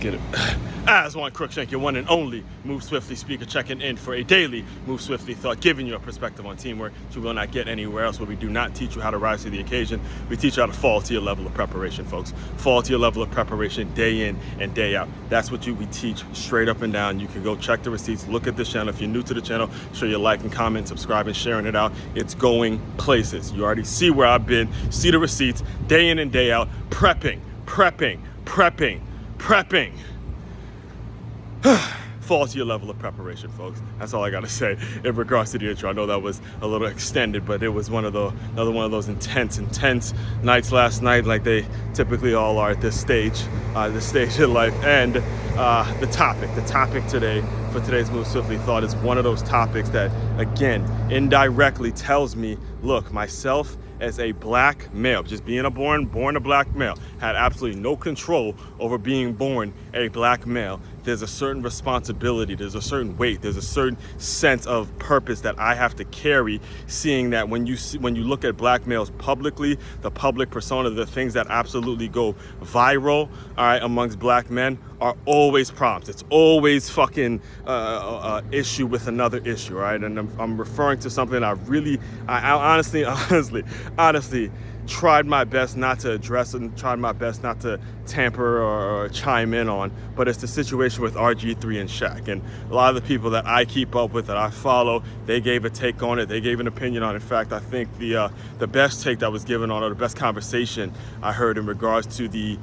Get it. As one Crookshank, your one and only Move Swiftly speaker, checking in for a daily Move Swiftly thought, giving you a perspective on teamwork you will not get anywhere else, where we do not teach you how to rise to the occasion. We teach you how to fall to your level of preparation, folks. Fall to your level of preparation day in and day out. That's what we teach straight up and down. You can go check the receipts, look at this channel. If you're new to the channel, sure you're liking, comment, subscribing, sharing it out. It's going places. You already see where I've been, see the receipts, day in and day out, prepping. Fall to your level of preparation, folks. That's all I gotta say in regards to the intro. I know that was a little extended, but it was another one of those intense nights last night, like they typically all are at this stage in life. And the topic today for today's Move Swiftly thought is one of those topics that, again, indirectly tells me, look, myself as a black male, just being born a black male, had absolutely no control over being born a black male. There's a certain responsibility, there's a certain weight, there's a certain sense of purpose that I have to carry, seeing that when you look at black males publicly, the public persona, the things that absolutely go viral, all right, amongst black men are always problems. It's always fucking issue with another issue, right? And I'm referring to something I honestly tried my best not to address and tried my best not to tamper or chime in on, but it's the situation with RG3 and Shaq. And a lot of the people that I keep up with, that I follow, they gave a take on it, they gave an opinion on it. In fact, I think the best take that was given on it, or the best conversation I heard in regards to the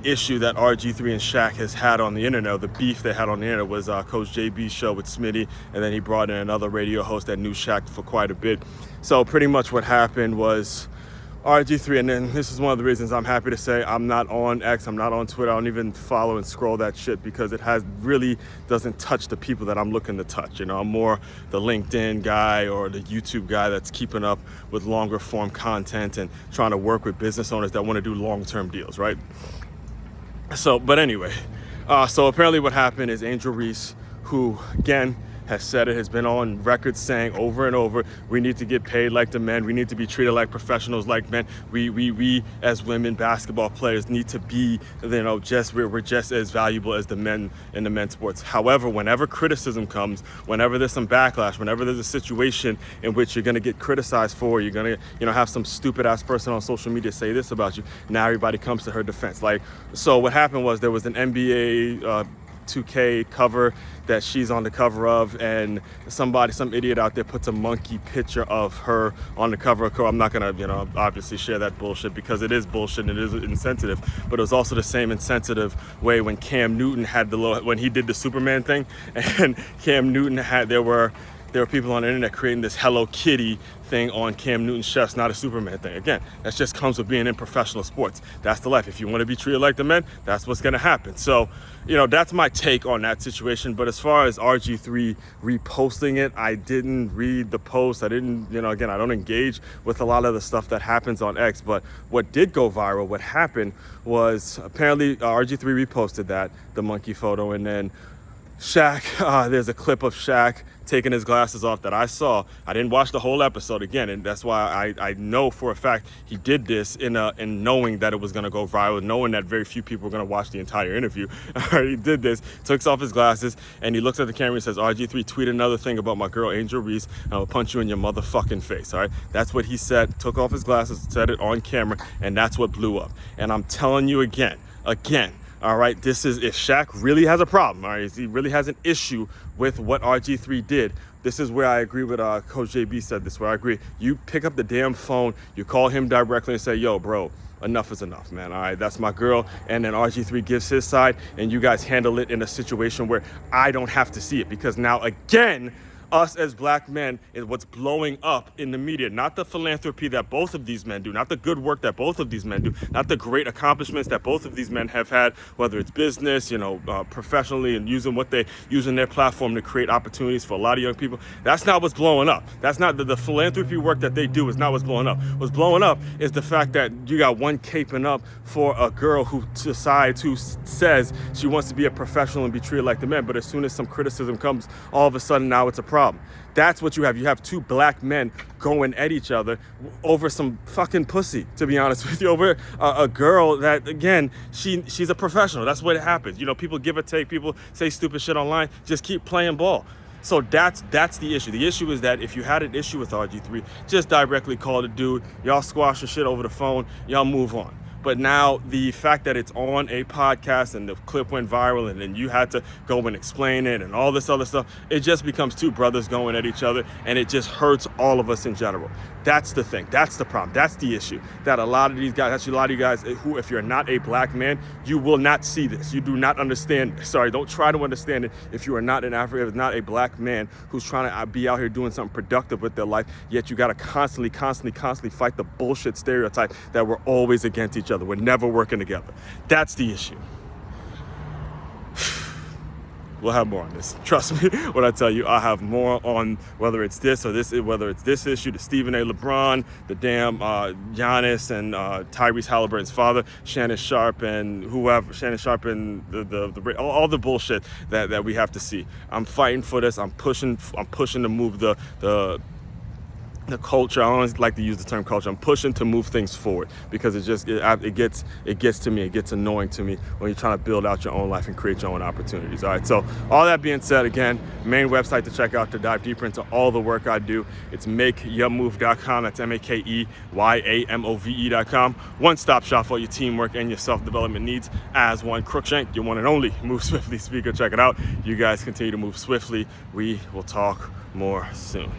issue that RG3 and Shaq has had on the internet, the beef they had on the internet, was Coach JB's show with Smitty, and then he brought in another radio host that knew Shaq for quite a bit. So pretty much what happened was RG3, and then this is one of the reasons I'm happy to say I'm not on X, I'm not on Twitter, I don't even follow and scroll that shit, because it really doesn't touch the people that I'm looking to touch. You know, I'm more the LinkedIn guy or the YouTube guy that's keeping up with longer form content and trying to work with business owners that want to do long-term deals, right? So, but anyway, so apparently what happened is Angel Reese, who again has said it, has been on record saying over and over, we need to get paid like the men, we need to be treated like professionals like men, we as women basketball players need to be, you know, we're just as valuable as the men in the men's sports. However, whenever criticism comes, whenever there's some backlash, whenever there's a situation in which you're going to get criticized for, you're going to, you know, have some stupid ass person on social media say this about you, now everybody comes to her defense. Like, so what happened was there was an NBA 2K cover that she's on the cover of, and some idiot out there puts a monkey picture of her on the cover. I'm not gonna, you know, obviously share that bullshit, because it is bullshit and it is insensitive, but it was also the same insensitive way when Cam Newton had when he did the Superman thing, and Cam Newton there were people on the internet creating this Hello Kitty thing on Cam Newton's chest, not a Superman thing. Again, that just comes with being in professional sports. That's the life. If you want to be treated like the men, that's what's going to happen. So, you know, that's my take on that situation. But as far as RG3 reposting it, I didn't read the post. I didn't, you know, again, I don't engage with a lot of the stuff that happens on X. But what did go viral, what happened was apparently RG3 reposted the monkey photo, and then Shaq, there's a clip of Shaq taking his glasses off that I saw. I didn't watch the whole episode again, and that's why I know for a fact he did this in knowing that it was going to go viral, knowing that very few people were going to watch the entire interview. He did this, took off his glasses, and he looks at the camera and says, RG3, tweet another thing about my girl Angel Reese, and I'll punch you in your motherfucking face, all right? That's what he said, took off his glasses, said it on camera, and that's what blew up. And I'm telling you again, all right, this is, if Shaq really has a problem, all right, if he really has an issue with what RG3 did, this is where I agree with Coach JB said this, where I agree. You pick up the damn phone, you call him directly and say, yo, bro, enough is enough, man. All right, that's my girl. And then RG3 gives his side, and you guys handle it in a situation where I don't have to see it. Because now, again, us as black men is what's blowing up in the media, not the philanthropy that both of these men do, not the good work that both of these men do, not the great accomplishments that both of these men have had, whether it's business, you know, professionally, and using their platform to create opportunities for a lot of young people. That's not what's blowing up. That's not the philanthropy work that they do is not what's blowing up. What's blowing up is the fact that you got one caping up for a girl who says she wants to be a professional and be treated like the men, but as soon as some criticism comes, all of a sudden now it's a problem. problem. That's what you have. You have two black men going at each other over some fucking pussy, to be honest with you, over a girl that, again, she's a professional. That's what happens. You know, people give or take, people say stupid shit online, just keep playing ball. So that's the issue. The issue is that if you had an issue with RG3, just directly call the dude, y'all squash the shit over the phone, y'all move on. But now the fact that it's on a podcast and the clip went viral and then you had to go and explain it and all this other stuff, it just becomes two brothers going at each other, and it just hurts all of us in general. That's the thing. That's the problem. That's the issue. That a lot of these guys, actually a lot of you guys who, if you're not a black man, you will not see this. You do not understand. Sorry, don't try to understand it if you are not an African, if not a black man who's trying to be out here doing something productive with their life, yet you got to constantly fight the bullshit stereotype that we're always against each other. We're never working together. That's the issue. We'll have more on this. Trust me when I tell you, I'll have more on whether it's this or this, whether it's this issue, the Stephen A. LeBron, the damn Giannis and Tyrese Halliburton's father, Shannon Sharp and whoever, Shannon Sharp and all the bullshit that we have to see. I'm fighting for this. I'm pushing to move the culture. I don't like to use the term culture. I'm pushing to move things forward because it gets to me. It gets annoying to me when you're trying to build out your own life and create your own opportunities. All right. So all that being said, again, main website to check out to dive deeper into all the work I do. It's makeyourmove.com. That's MakeYamove.com. One-stop shop for your teamwork and your self-development needs as one. Crookshank, your one and only Move Swiftly speaker. Check it out. You guys continue to move swiftly. We will talk more soon.